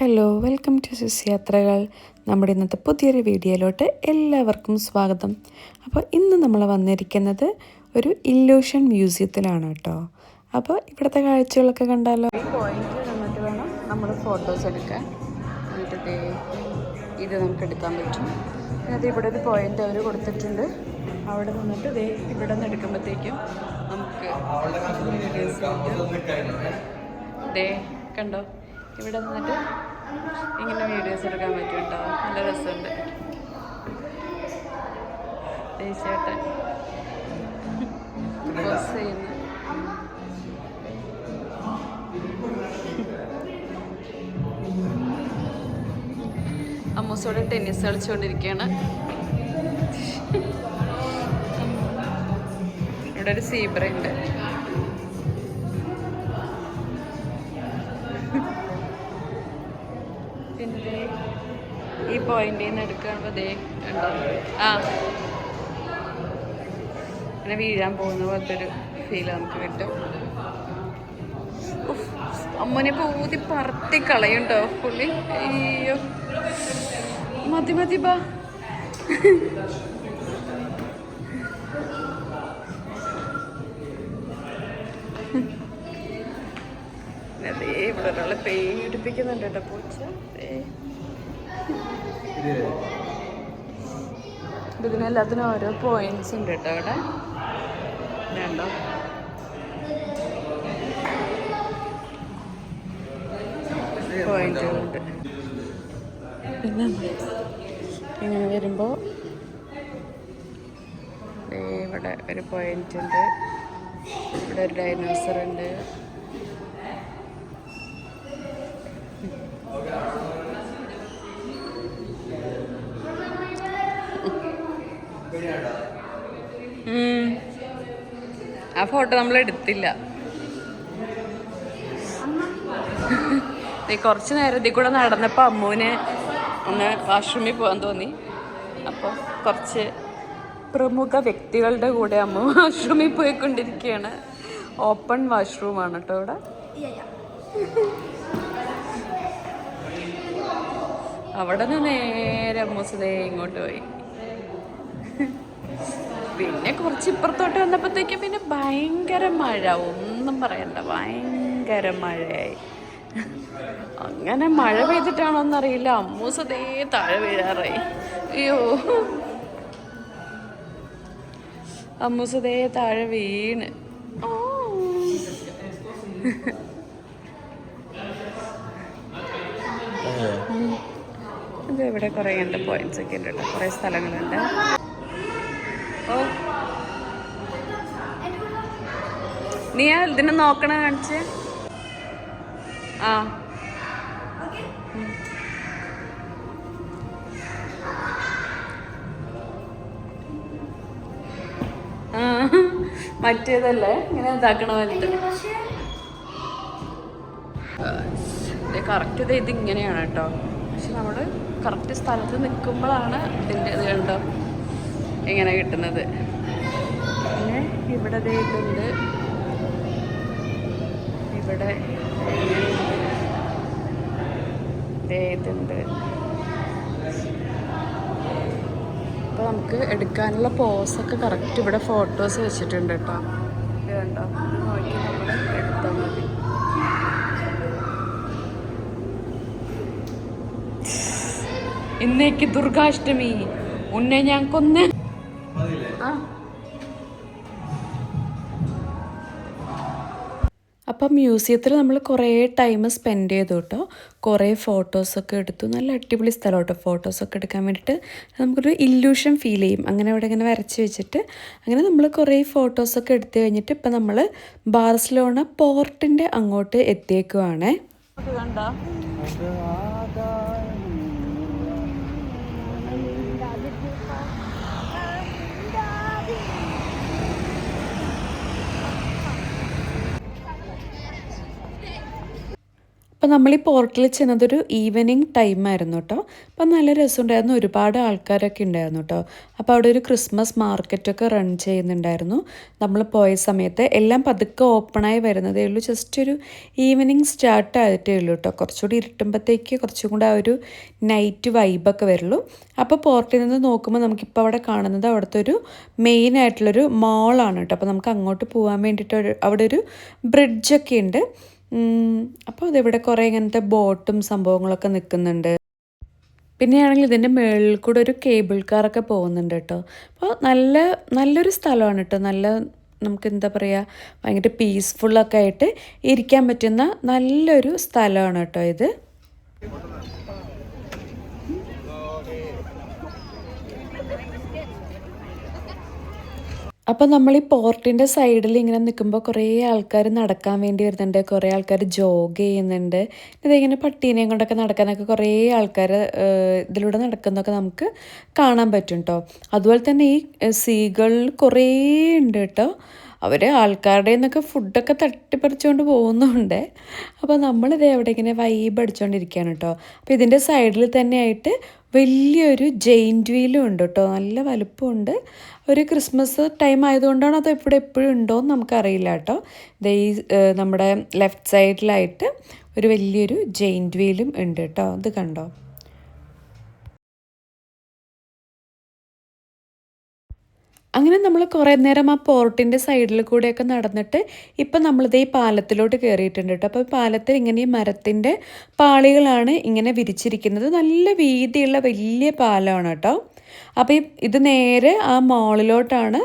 Hello, welcome to സിസ് യാത്രകൾ. നമ്മുടെ ഇന്നത്തെ പുതിയൊരു വീഡിയോയിലോട്ട് എല്ലാവർക്കും സ്വാഗതം. അപ്പോൾ ഇന്ന് നമ്മൾ വന്നിരിക്കുന്നത് ഒരു ഇല്യൂഷൻ മ്യൂസിയത്തിലാണ് കേട്ടോ. അപ്പോൾ ഇവിടുത്തെ കാഴ്ചകളൊക്കെ കണ്ടാലോ. ഈ പോയിന്റ് നിന്നിട്ട് വേണം നമ്മൾ ഫോട്ടോസ് എടുക്കാൻ. എന്നിട്ട് ഇത് നമുക്ക് എടുക്കാൻ പറ്റും. അത് ഇവിടെ ഒരു പോയിന്റ് അവർ കൊടുത്തിട്ടുണ്ട്. അവിടെ നിന്നിട്ട് ഇവിടെ നിന്ന് എടുക്കുമ്പോഴത്തേക്കും നമുക്ക് കണ്ടോ, ഇവിടെ നിന്നിട്ട് ഇങ്ങനെ വീഡിയോസ് എടുക്കാൻ പറ്റും കേട്ടോ. നല്ല രസമുണ്ട്. ചേട്ടൻ പോസ് ചെയ്യുന്നു. അമ്മൂസോടെ ടെന്നീസ് കളിച്ചുകൊണ്ടിരിക്കുകയാണ്. ഇവിടെ ഒരു സീബ്ര ഉണ്ട്. പിന്നെ ഈ പോയിന്റിൽ നിന്ന് എടുക്കുമ്പോൾ ഉണ്ടോ, അങ്ങനെ വീഴാൻ പോകുന്ന പോലത്തെ ഒരു ഫീൽ നമുക്ക് കിട്ടും. അമ്മനെ പൂതി പറത്തി കളയുണ്ടോ പുള്ളി. അയ്യോ, മതി മതി ബാ. അതേ ഇവിടെ ഒരാളെ പേടിപ്പിക്കുന്നുണ്ട് കേട്ടോ, പൂച്ച. ഇതിനെല്ലാത്തിനും ഓരോ പോയിന്റ്സ് ഉണ്ട് കേട്ടോ. അവിടെ വേണ്ടോ, പോയിന്റുകളുണ്ട്. പിന്നെ ഇങ്ങനെ വരുമ്പോൾ ഇവിടെ ഒരു പോയിന്റ് ഉണ്ട്. ഇവിടെ ഒരു ഡൈനോസർ ഉണ്ട്. ആ ഫോട്ടോ നമ്മൾ എടുത്തില്ല. കുറച്ച് നേരത്തിൽ കൂടെ നടന്നപ്പോൾ അമ്മൂന് ഒന്ന് വാഷ്റൂമിൽ പോകാൻ തോന്നി. അപ്പോൾ കുറച്ച് പ്രമുഖ വ്യക്തികളുടെ കൂടെ അമ്മ വാഷ്റൂമിൽ പോയിക്കൊണ്ടിരിക്കുകയാണ്. ഓപ്പൺ വാഷ്റൂമാണ് കേട്ടോ ഇവിടെ. അവിടെ നിന്ന് നേരെ അമ്മൂസതേ ഇങ്ങോട്ട് പോയി. പിന്നെ കുറച്ച് ഇപ്പുറത്തോട്ട് വന്നപ്പോഴത്തേക്കും പിന്നെ ഭയങ്കര മഴ, ഒന്നും പറയണ്ട, ഭയങ്കര മഴയായി. അങ്ങനെ മഴ പെയ്തിട്ടാണോന്നറിയില്ല, അമ്മൂസതേ താഴെ വീഴാറായി. അയ്യോ, അമ്മൂസതേ താഴെ വീണ്. ഇത് ഇവിടെ കുറേ ഉണ്ട്, പോയിന്റ്സ് ഒക്കെ ഉണ്ട് കേട്ടോ, കുറേ സ്ഥലങ്ങളുണ്ട്. ഓ, നീ ഇതിനെ നോക്കണ കാണിച്ച്. മറ്റേതല്ലേ ഇങ്ങനെ ഇതാക്കണ വലുത്. കറക്റ്റ് ഇതിങ്ങനെയാണ് കേട്ടോ. പക്ഷെ നമ്മൾ കറക്റ്റ് സ്ഥലത്ത് നിൽക്കുമ്പോഴാണ് ഇതിൻ്റെ ഇത് കണ്ടോ ഇങ്ങനെ കിട്ടുന്നത്. പിന്നെ ഇവിടെ ഇതുണ്ട്, ഇവിടെ ഇതുണ്ട്. അപ്പോൾ നമുക്ക് എടുക്കാനുള്ള പോസൊക്കെ കറക്റ്റ് ഇവിടെ ഫോട്ടോസ് വെച്ചിട്ടുണ്ട് കേട്ടോ. ഇത് കണ്ടോ, ഇത് നോക്കി നമ്മൾ എടുത്താൽ മതി. ഇന്നേക്ക് ദുർഗാഷ്ടമി, ഉന്നെ ഞാൻ കൊന്ന്. അപ്പം മ്യൂസിയത്തിൽ നമ്മൾ കുറേ ടൈം സ്പെൻഡ് ചെയ്തു കേട്ടോ. കുറേ ഫോട്ടോസൊക്കെ എടുത്തു. നല്ല അടിപൊളി സ്ഥലം കേട്ടോ ഫോട്ടോസൊക്കെ എടുക്കാൻ വേണ്ടിയിട്ട്. നമുക്കൊരു ഇല്യൂഷൻ ഫീൽ ചെയ്യും. അങ്ങനെ അവിടെ ഇങ്ങനെ വരച്ച് വെച്ചിട്ട് അങ്ങനെ നമ്മൾ കുറേ ഫോട്ടോസൊക്കെ എടുത്തു കഴിഞ്ഞിട്ട് ഇപ്പം നമ്മൾ ബാർസലോണ പോർട്ടിൻ്റെ അങ്ങോട്ട് എത്തിയേക്കുവാണേ. കണ്ടോ, അപ്പോൾ നമ്മൾ ഈ പോർട്ടിൽ ചെന്നതൊരു ഈവനിങ് ടൈമായിരുന്നു കേട്ടോ. അപ്പം നല്ല രസമുണ്ടായിരുന്നു, ഒരുപാട് ആൾക്കാരൊക്കെ ഉണ്ടായിരുന്നു കേട്ടോ. അപ്പോൾ അവിടെ ഒരു ക്രിസ്മസ് മാർക്കറ്റൊക്കെ റൺ ചെയ്യുന്നുണ്ടായിരുന്നു നമ്മൾ പോയ സമയത്ത്. എല്ലാം പതുക്കെ ഓപ്പണായി വരുന്നതേ ഉള്ളൂ, ജസ്റ്റ് ഒരു ഈവനിങ് സ്റ്റാർട്ട് ആയിട്ടേ ഉള്ളൂ കേട്ടോ. കുറച്ചുകൂടി ഇരുട്ടുമ്പോഴത്തേക്ക് കുറച്ചും കൂടെ ആ ഒരു നൈറ്റ് വൈബൊക്കെ വരുള്ളൂ. അപ്പോൾ പോർട്ടിൽ നിന്ന് നോക്കുമ്പോൾ നമുക്കിപ്പോൾ അവിടെ കാണുന്നത് അവിടുത്തെ ഒരു മെയിൻ ആയിട്ടുള്ളൊരു മാളാണ് കേട്ടോ. അപ്പോൾ നമുക്ക് അങ്ങോട്ട് പോകാൻ വേണ്ടിയിട്ട് അവിടെ ഒരു ബ്രിഡ്ജൊക്കെ ഉണ്ട്. അപ്പോൾ അതിവിടെ കുറേ ഇങ്ങനത്തെ ബോട്ടും സംഭവങ്ങളൊക്കെ നിൽക്കുന്നുണ്ട്. പിന്നെയാണെങ്കിൽ ഇതിൻ്റെ മുകളിൽ കൂടെ ഒരു കേബിൾ കാറൊക്കെ പോകുന്നുണ്ട് കേട്ടോ. അപ്പോൾ നല്ലൊരു സ്ഥലമാണ് കേട്ടോ. നമുക്ക് എന്താ പറയുക, ഭയങ്കര പീസ്ഫുള്ളൊക്കെ ആയിട്ട് ഇരിക്കാൻ പറ്റുന്ന നല്ലൊരു സ്ഥലമാണ് കേട്ടോ ഇത്. അപ്പോൾ നമ്മൾ ഈ പോർട്ടിൻ്റെ സൈഡിൽ ഇങ്ങനെ നിൽക്കുമ്പോൾ കുറേ ആൾക്കാർ നടക്കാൻ വേണ്ടി വരുന്നുണ്ട്, കുറേ ആൾക്കാർ ജോഗ് ചെയ്യുന്നുണ്ട്. ഇതിങ്ങനെ പട്ടീനെയും കൊണ്ടൊക്കെ നടക്കാനൊക്കെ കുറേ ആൾക്കാർ ഇതിലൂടെ നടക്കുന്നതൊക്കെ നമുക്ക് കാണാൻ പറ്റും കേട്ടോ. അതുപോലെ തന്നെ ഈ സീകളിൽ കുറേ ഉണ്ട് കേട്ടോ. അവർ ആൾക്കാരുടെ നിന്നൊക്കെ ഫുഡൊക്കെ തട്ടിപ്പറിച്ചുകൊണ്ട് പോകുന്നുണ്ട്. അപ്പോൾ നമ്മളിത് എവിടെ ഇങ്ങനെ വൈബ് അടിച്ചുകൊണ്ടിരിക്കുകയാണ് കേട്ടോ. അപ്പോൾ ഇതിൻ്റെ സൈഡിൽ തന്നെയായിട്ട് വലിയൊരു ജെയിൻറ്റ് വീലും ഉണ്ട് കേട്ടോ, നല്ല വലുപ്പമുണ്ട്. ഒരു ക്രിസ്മസ് ടൈം ആയതുകൊണ്ടാണ് അത് ഇവിടെ എപ്പോഴും ഉണ്ടോയെന്ന് നമുക്കറിയില്ല കേട്ടോ. ഈ നമ്മുടെ ലെഫ്റ്റ് സൈഡിലായിട്ട് ഒരു വലിയൊരു ജെയിൻറ്റ് വീലും ഉണ്ട് കേട്ടോ, ഇത് കണ്ടോ. അങ്ങനെ നമ്മൾ കുറേ നേരം ആ പോർട്ടിൻ്റെ സൈഡിൽ കൂടെയൊക്കെ നടന്നിട്ട് ഇപ്പം നമ്മളിത് ഈ പാലത്തിലോട്ട് കയറിയിട്ടുണ്ട് കേട്ടോ. അപ്പോൾ പാലത്തിൽ ഇങ്ങനെ ഈ മരത്തിൻ്റെ പാളികളാണ് ഇങ്ങനെ വിരിച്ചിരിക്കുന്നത്. നല്ല വീതിയുള്ള വലിയ പാലമാണ് കേട്ടോ. അപ്പോൾ ഇത് നേരെ ആ മോളിലോട്ടാണ്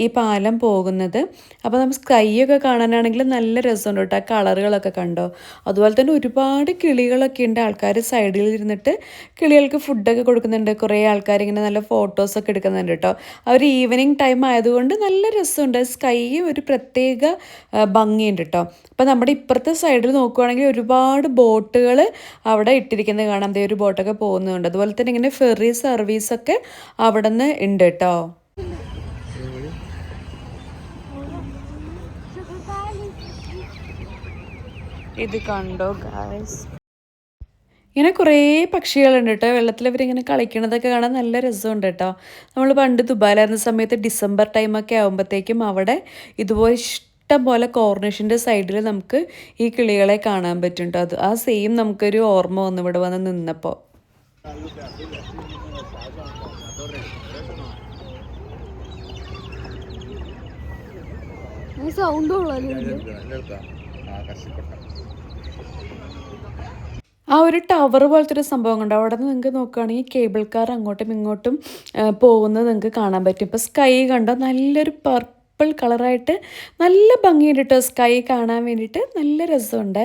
ഈ പാലം പോകുന്നത്. അപ്പോൾ നമുക്ക് സ്കൈയൊക്കെ കാണാനാണെങ്കിൽ നല്ല രസമുണ്ട് കേട്ടോ, ആ കളറുകളൊക്കെ കണ്ടോ. അതുപോലെ തന്നെ ഒരുപാട് കിളികളൊക്കെ ഉണ്ട്. ആൾക്കാർ സൈഡിൽ ഇരുന്നിട്ട് കിളികൾക്ക് ഫുഡൊക്കെ കൊടുക്കുന്നുണ്ട്. കുറേ ആൾക്കാർ ഇങ്ങനെ നല്ല ഫോട്ടോസൊക്കെ എടുക്കുന്നുണ്ട് കേട്ടോ. അവർ ഈവനിങ് ടൈം ആയതുകൊണ്ട് നല്ല രസമുണ്ട്. സ്കൈ ഒരു പ്രത്യേക ഭംഗിയുണ്ട് കേട്ടോ. അപ്പോൾ നമ്മുടെ ഇപ്പുറത്തെ സൈഡിൽ നോക്കുവാണെങ്കിൽ ഒരുപാട് ബോട്ടുകൾ അവിടെ ഇട്ടിരിക്കുന്നത് കാണാം. ദേ ഒരു ബോട്ടൊക്കെ പോകുന്നുണ്ട്. അതുപോലെ തന്നെ ഇങ്ങനെ ഫെറി സർവീസൊക്കെ അവിടെ നിന്ന് ഉണ്ട് കേട്ടോ. ഇത് കണ്ടോ ഗായ്സ്, ഇങ്ങനെ കുറേ പക്ഷികളുണ്ട് കേട്ടോ. വെള്ളത്തിൽ ഇവരിങ്ങനെ കളിക്കണതൊക്കെ കാണാൻ നല്ല രസമുണ്ട് കേട്ടോ. നമ്മൾ പണ്ട് ദുബായിലായിരുന്ന സമയത്ത് ഡിസംബർ ടൈമൊക്കെ ആകുമ്പോഴത്തേക്കും അവിടെ ഇതുപോലെ ഇഷ്ടം പോലെ കോർണിഷിൻ്റെ സൈഡിൽ നമുക്ക് ഈ കിളികളെ കാണാൻ പറ്റും കേട്ടോ. അത് ആ സെയിം നമുക്കൊരു ഓർമ്മ വന്നു ഇവിടെ വന്ന് നിന്നപ്പോൾ. സൗണ്ട് ആ ഒരു ടവർ പോലത്തെ ഒരു സംഭവം കണ്ടോ. അവിടെ നിന്ന് നിങ്ങൾക്ക് നോക്കുകയാണെങ്കിൽ കേബിൾ കാർ അങ്ങോട്ടും ഇങ്ങോട്ടും പോകുന്നത് നിങ്ങൾക്ക് കാണാൻ പറ്റും. ഇപ്പോൾ സ്കൈ കണ്ടോ, നല്ലൊരു പർപ്പിൾ കളറായിട്ട് നല്ല ഭംഗിയുണ്ട് കേട്ടോ. സ്കൈ കാണാൻ വേണ്ടിയിട്ട് നല്ല രസമുണ്ട്.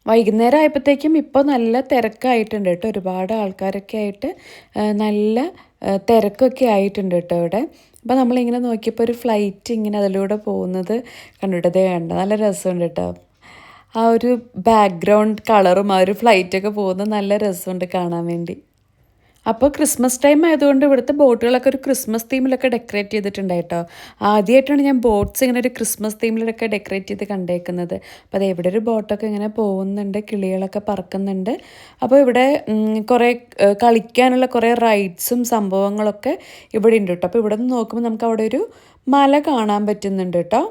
വൈകുന്നേരം ആയപ്പോഴത്തേക്കും ഇപ്പോൾ നല്ല തിരക്കായിട്ടുണ്ട് കേട്ടോ. ഒരുപാട് ആൾക്കാരൊക്കെ ആയിട്ട് നല്ല തിരക്കൊക്കെ ആയിട്ടുണ്ട് കേട്ടോ ഇവിടെ. അപ്പോൾ നമ്മളിങ്ങനെ നോക്കിയപ്പോൾ ഒരു ഫ്ലൈറ്റ് ഇങ്ങനെ അതിലൂടെ പോകുന്നത് കണ്ടിട്ടതേ വേണ്ട, നല്ല രസമുണ്ട് കേട്ടോ. ആ ഒരു ബാക്ക്ഗ്രൗണ്ട് കളറും ആ ഒരു ഫ്ലൈറ്റൊക്കെ പോകുന്നത് നല്ല രസമുണ്ട് കാണാൻ വേണ്ടി. അപ്പോൾ ക്രിസ്മസ് ടൈം ആയതുകൊണ്ട് ഇവിടുത്തെ ബോട്ടുകളൊക്കെ ഒരു ക്രിസ്മസ് തീമിലൊക്കെ ഡെക്കറേറ്റ് ചെയ്തിട്ടുണ്ടായിട്ടോ. ആദ്യമായിട്ടാണ് ഞാൻ ബോട്ട്സ് ഇങ്ങനെ ഒരു ക്രിസ്മസ് തീമിലൊക്കെ ഡെക്കറേറ്റ് ചെയ്ത് കണ്ടേക്കുന്നത്. അപ്പോൾ അത് എവിടെ ഒരു ബോട്ടൊക്കെ ഇങ്ങനെ പോകുന്നുണ്ട്, കിളികളൊക്കെ പറക്കുന്നുണ്ട്. അപ്പോൾ ഇവിടെ കുറേ കളിക്കാനുള്ള കുറേ റൈഡ്സും സംഭവങ്ങളൊക്കെ ഇവിടെ ഉണ്ട് കേട്ടോ. അപ്പോൾ ഇവിടെ നിന്ന് നോക്കുമ്പോൾ നമുക്ക് അവിടെ ഒരു മല കാണാൻ പറ്റുന്നുണ്ട് കേട്ടോ.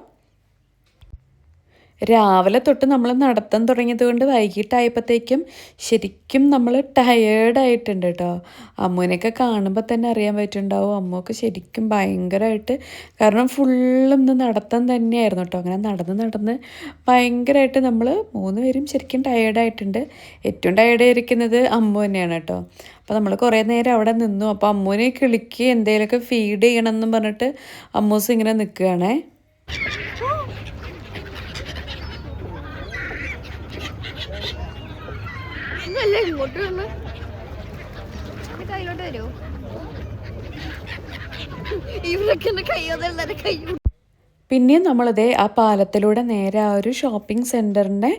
രാവിലെ തൊട്ട് നമ്മൾ നടത്താൻ തുടങ്ങിയത് കൊണ്ട് വൈകിട്ടായപ്പോഴത്തേക്കും ശരിക്കും നമ്മൾ ടയേർഡായിട്ടുണ്ട് കേട്ടോ. അമ്മുവിനെയൊക്കെ കാണുമ്പോൾ തന്നെ അറിയാൻ പറ്റുന്നുണ്ടാവും, അമ്മുവൊക്കെ ശരിക്കും ഭയങ്കരമായിട്ട്, കാരണം ഫുള്ളും ഇന്ന് നടത്താൻ തന്നെയായിരുന്നു കേട്ടോ. അങ്ങനെ നടന്ന് ഭയങ്കരമായിട്ട് നമ്മൾ 3 പേരും ശരിക്കും ടയേർഡായിട്ടുണ്ട്. ഏറ്റവും ടയേർഡായിരിക്കുന്നത് അമ്മു തന്നെയാണ് കേട്ടോ. അപ്പോൾ നമ്മൾ കുറേ നേരം അവിടെ നിന്നു. അപ്പോൾ അമ്മുവിനെ കിളിക്ക് എന്തെങ്കിലുമൊക്കെ ഫീഡ് ചെയ്യണമെന്നും പറഞ്ഞിട്ട് അമ്മൂസ് ഇങ്ങനെ നിൽക്കുകയാണേ. പിന്നെയും നമ്മളിതേ ആ പാലത്തിലൂടെ നേരെ ആ ഒരു ഷോപ്പിംഗ് സെൻറ്ററിനെ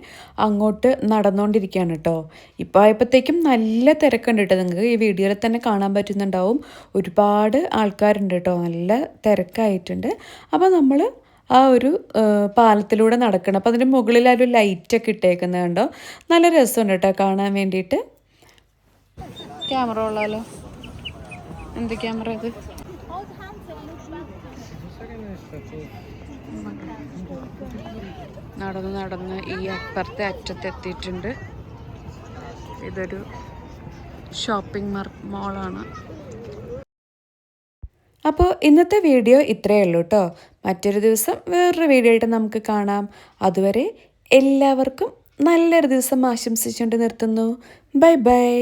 അങ്ങോട്ട് നടന്നുകൊണ്ടിരിക്കുകയാണ് കേട്ടോ. ഇപ്പോൾ ആയപ്പോഴത്തേക്കും നല്ല തിരക്കുണ്ട് കേട്ടോ. നിങ്ങൾക്ക് ഈ വീഡിയോയിൽ തന്നെ കാണാൻ പറ്റുന്നുണ്ടാവും, ഒരുപാട് ആൾക്കാരുണ്ട് കേട്ടോ, നല്ല തിരക്കായിട്ടുണ്ട്. അപ്പോൾ നമ്മൾ ആ ഒരു പാലത്തിലൂടെ നടക്കണം. അപ്പോൾ അതിൻ്റെ മുകളിൽ ആ ഒരു ലൈറ്റൊക്കെ ഇട്ടേക്കുന്നത് കണ്ടോ, നല്ല രസമുണ്ട് കേട്ടോ കാണാൻ വേണ്ടിയിട്ട്. ക്യാമറ ഉള്ളാലോ, എന്ത് ക്യാമറ ഇത്? നടന്ന് ഈ അപ്പുറത്തെ അറ്റത്തെത്തിയിട്ടുണ്ട്. ഇതൊരു ഷോപ്പിംഗ് മോളാണ്. അപ്പോൾ ഇന്നത്തെ വീഡിയോ ഇത്രയേ ഉള്ളൂ കേട്ടോ. മറ്റൊരു ദിവസം വേറൊരു വീഡിയോ ആയിട്ട് നമുക്ക് കാണാം. അതുവരെ എല്ലാവർക്കും നല്ലൊരു ദിവസം ആശംസിച്ചുകൊണ്ട് നിർത്തുന്നു. Bye bye.